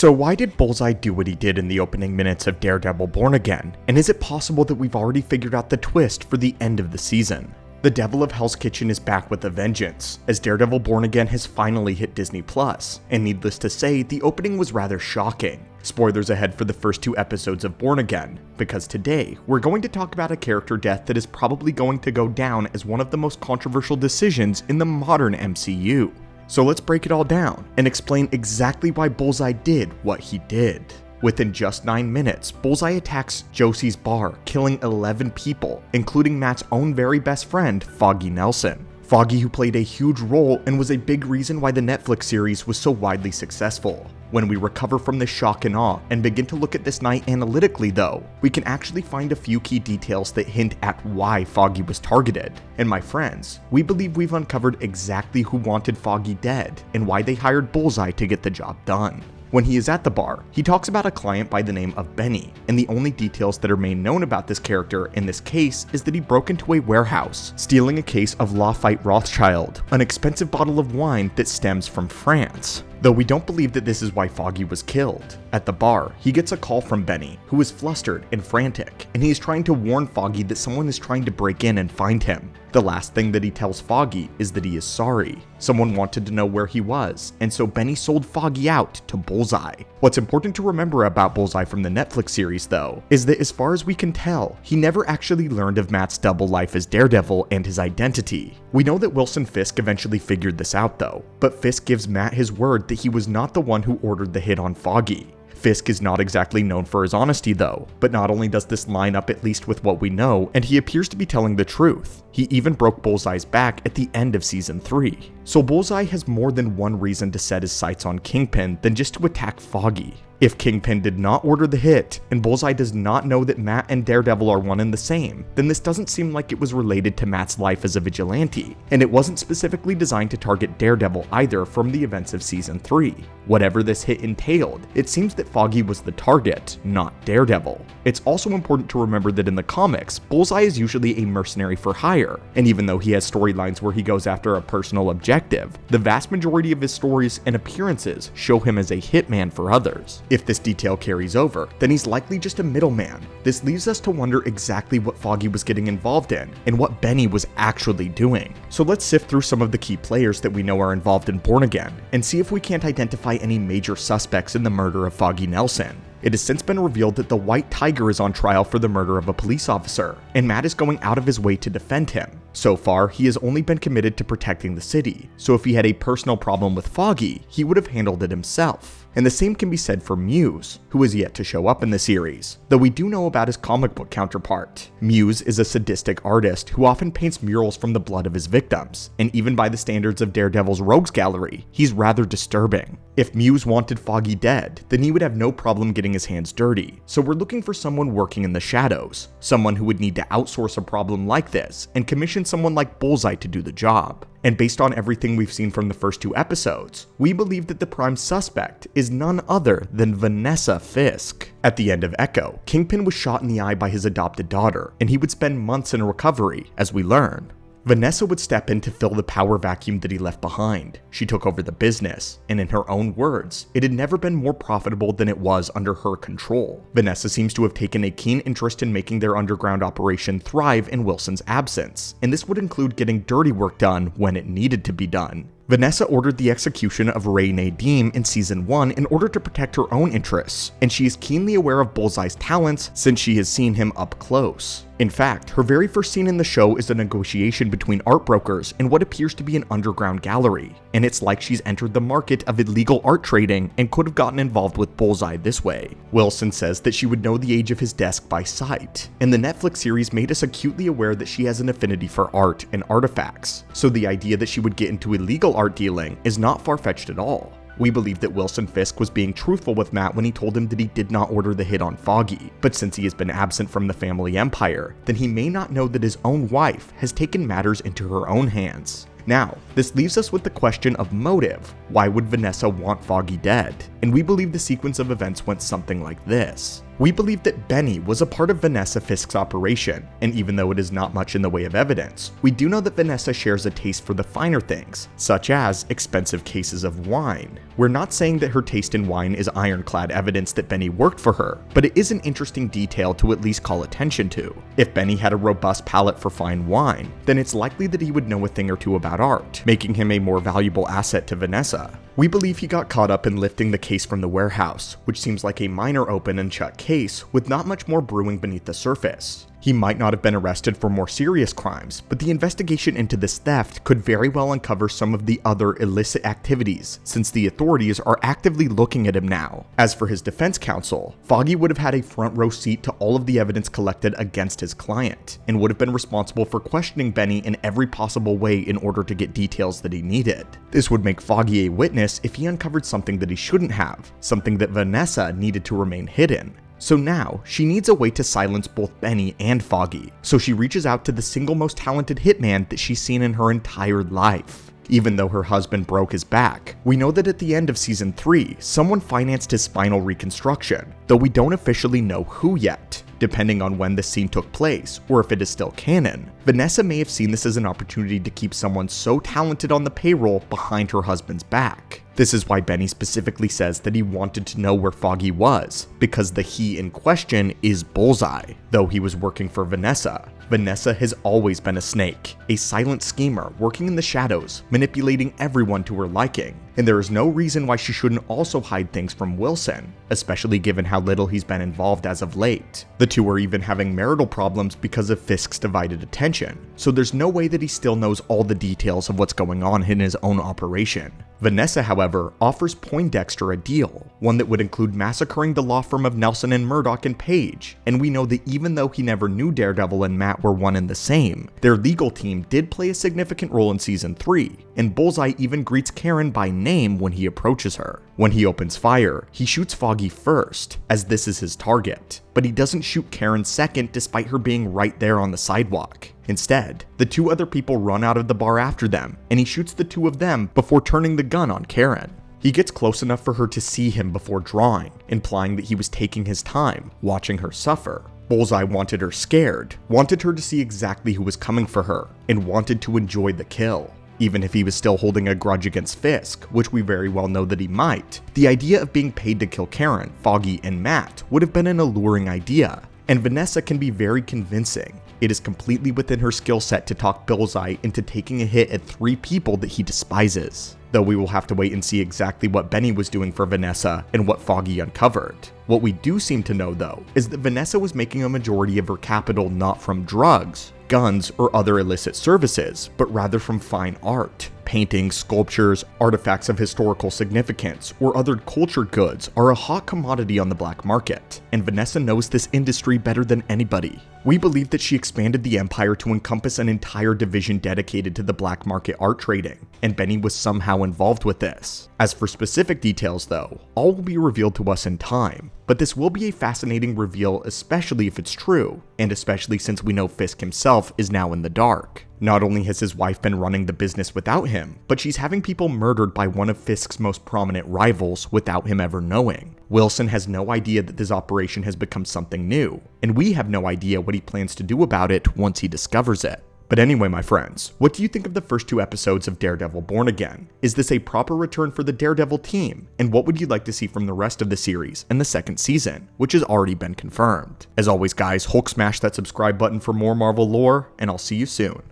So why did Bullseye do what he did in the opening minutes of Daredevil Born Again? And is it possible that we've already figured out the twist for the end of the season? The Devil of Hell's Kitchen is back with a vengeance, as Daredevil Born Again has finally hit Disney+, and needless to say, the opening was rather shocking. Spoilers ahead for the first 2 episodes of Born Again, because today, we're going to talk about a character death that is probably going to go down as one of the most controversial decisions in the modern MCU. So let's break it all down, and explain exactly why Bullseye did what he did. Within just 9 minutes, Bullseye attacks Josie's bar, killing 11 people, including Matt's own very best friend, Foggy Nelson. Foggy, who played a huge role and was a big reason why the Netflix series was so widely successful. When we recover from this shock and awe and begin to look at this night analytically though, we can actually find a few key details that hint at why Foggy was targeted. And my friends, we believe we've uncovered exactly who wanted Foggy dead and why they hired Bullseye to get the job done. When he is at the bar, he talks about a client by the name of Benny, and the only details that are made known about this character in this case is that he broke into a warehouse, stealing a case of Lafite Rothschild, an expensive bottle of wine that stems from France. Though we don't believe that this is why Foggy was killed. At the bar, he gets a call from Benny, who is flustered and frantic, and he is trying to warn Foggy that someone is trying to break in and find him. The last thing that he tells Foggy is that he is sorry. Someone wanted to know where he was, and so Benny sold Foggy out to Bullseye. What's important to remember about Bullseye from the Netflix series though, is that as far as we can tell, he never actually learned of Matt's double life as Daredevil and his identity. We know that Wilson Fisk eventually figured this out though, but Fisk gives Matt his word that he was not the one who ordered the hit on Foggy. Fisk is not exactly known for his honesty though, but not only does this line up at least with what we know, and he appears to be telling the truth. He even broke Bullseye's back at the end of season 3. So Bullseye has more than one reason to set his sights on Kingpin than just to attack Foggy. If Kingpin did not order the hit, and Bullseye does not know that Matt and Daredevil are one and the same, then this doesn't seem like it was related to Matt's life as a vigilante, and it wasn't specifically designed to target Daredevil either from the events of season 3. Whatever this hit entailed, it seems that Foggy was the target, not Daredevil. It's also important to remember that in the comics, Bullseye is usually a mercenary for hire, and even though he has storylines where he goes after a personal objective, the vast majority of his stories and appearances show him as a hitman for others. If this detail carries over, then he's likely just a middleman. This leaves us to wonder exactly what Foggy was getting involved in, and what Benny was actually doing. So let's sift through some of the key players that we know are involved in Born Again, and see if we can't identify any major suspects in the murder of Foggy Nelson. It has since been revealed that the White Tiger is on trial for the murder of a police officer, and Matt is going out of his way to defend him. So far, he has only been committed to protecting the city, so if he had a personal problem with Foggy, he would have handled it himself. And the same can be said for Muse, who is yet to show up in the series, though we do know about his comic book counterpart. Muse is a sadistic artist who often paints murals from the blood of his victims, and even by the standards of Daredevil's Rogues Gallery, he's rather disturbing. If Muse wanted Foggy dead, then he would have no problem getting his hands dirty, so we're looking for someone working in the shadows, someone who would need to outsource a problem like this and commission someone like Bullseye to do the job. And based on everything we've seen from the first 2 episodes, we believe that the prime suspect is none other than Vanessa Fisk. At the end of Echo, Kingpin was shot in the eye by his adopted daughter, and he would spend months in recovery, as we learn. Vanessa would step in to fill the power vacuum that he left behind. She took over the business, and in her own words, it had never been more profitable than it was under her control. Vanessa seems to have taken a keen interest in making their underground operation thrive in Wilson's absence, and this would include getting dirty work done when it needed to be done. Vanessa ordered the execution of Ray Nadim in season 1 in order to protect her own interests, and she is keenly aware of Bullseye's talents since she has seen him up close. In fact, her very first scene in the show is a negotiation between art brokers in what appears to be an underground gallery, and it's like she's entered the market of illegal art trading and could have gotten involved with Bullseye this way. Wilson says that she would know the age of his desk by sight, and the Netflix series made us acutely aware that she has an affinity for art and artifacts, so the idea that she would get into illegal art dealing is not far-fetched at all. We believe that Wilson Fisk was being truthful with Matt when he told him that he did not order the hit on Foggy, but since he has been absent from the family empire, then he may not know that his own wife has taken matters into her own hands. Now, this leaves us with the question of motive. Why would Vanessa want Foggy dead? and we believe the sequence of events went something like this. We believe that Benny was a part of Vanessa Fisk's operation, and even though it is not much in the way of evidence, we do know that Vanessa shares a taste for the finer things, such as expensive cases of wine. We're not saying that her taste in wine is ironclad evidence that Benny worked for her, but it is an interesting detail to at least call attention to. If Benny had a robust palate for fine wine, then it's likely that he would know a thing or two about art, making him a more valuable asset to Vanessa. We believe he got caught up in lifting the case from the warehouse, which seems like a minor open and shut case with not much more brewing beneath the surface. He might not have been arrested for more serious crimes, but the investigation into this theft could very well uncover some of the other illicit activities, since the authorities are actively looking at him now. As for his defense counsel, Foggy would have had a front row seat to all of the evidence collected against his client, and would have been responsible for questioning Benny in every possible way in order to get details that he needed. This would make Foggy a witness if he uncovered something that he shouldn't have, something that Vanessa needed to remain hidden. So now, she needs a way to silence both Benny and Foggy, so she reaches out to the single most talented hitman that she's seen in her entire life. Even though her husband broke his back, we know that at the end of season 3, someone financed his spinal reconstruction, though we don't officially know who yet. Depending on when this scene took place, or if it is still canon, Vanessa may have seen this as an opportunity to keep someone so talented on the payroll behind her husband's back. This is why Benny specifically says that he wanted to know where Foggy was, because the he in question is Bullseye, though he was working for Vanessa. Vanessa has always been a snake, a silent schemer working in the shadows, manipulating everyone to her liking, and there is no reason why she shouldn't also hide things from Wilson, especially given how little he's been involved as of late. The two are even having marital problems because of Fisk's divided attention, so there's no way that he still knows all the details of what's going on in his own operation. Vanessa, however, offers Poindexter a deal, one that would include massacring the law firm of Nelson and Murdoch and Page, and we know that even though he never knew Daredevil and Matt were one and the same, their legal team did play a significant role in season 3, and Bullseye even greets Karen by name when he approaches her. When he opens fire, he shoots Foggy first, as this is his target, but he doesn't shoot Karen second despite her being right there on the sidewalk. Instead, the two other people run out of the bar after them, and he shoots the two of them before turning the gun on Karen. He gets close enough for her to see him before drawing, implying that he was taking his time, watching her suffer. Bullseye wanted her scared, wanted her to see exactly who was coming for her, and wanted to enjoy the kill. Even if he was still holding a grudge against Fisk, which we very well know that he might, the idea of being paid to kill Karen, Foggy, and Matt would have been an alluring idea, and Vanessa can be very convincing. It is completely within her skill set to talk Bullseye into taking a hit at 3 people that he despises. Though we will have to wait and see exactly what Benny was doing for Vanessa and what Foggy uncovered. What we do seem to know though, is that Vanessa was making a majority of her capital not from drugs, guns, or other illicit services, but rather from fine art. Paintings, sculptures, artifacts of historical significance, or other cultured goods are a hot commodity on the black market, and Vanessa knows this industry better than anybody. We believe that she expanded the empire to encompass an entire division dedicated to the black market art trading, and Benny was somehow involved with this. As for specific details though, all will be revealed to us in time, but this will be a fascinating reveal, especially if it's true, and especially since we know Fisk himself is now in the dark. Not only has his wife been running the business without him, but she's having people murdered by one of Fisk's most prominent rivals without him ever knowing. Wilson has no idea that this operation has become something new, and we have no idea what he plans to do about it once he discovers it. But anyway, my friends, what do you think of the first 2 episodes of Daredevil Born Again? Is this a proper return for the Daredevil team? And what would you like to see from the rest of the series and the 2nd season, which has already been confirmed? As always guys, Hulk smash that subscribe button for more Marvel lore, and I'll see you soon.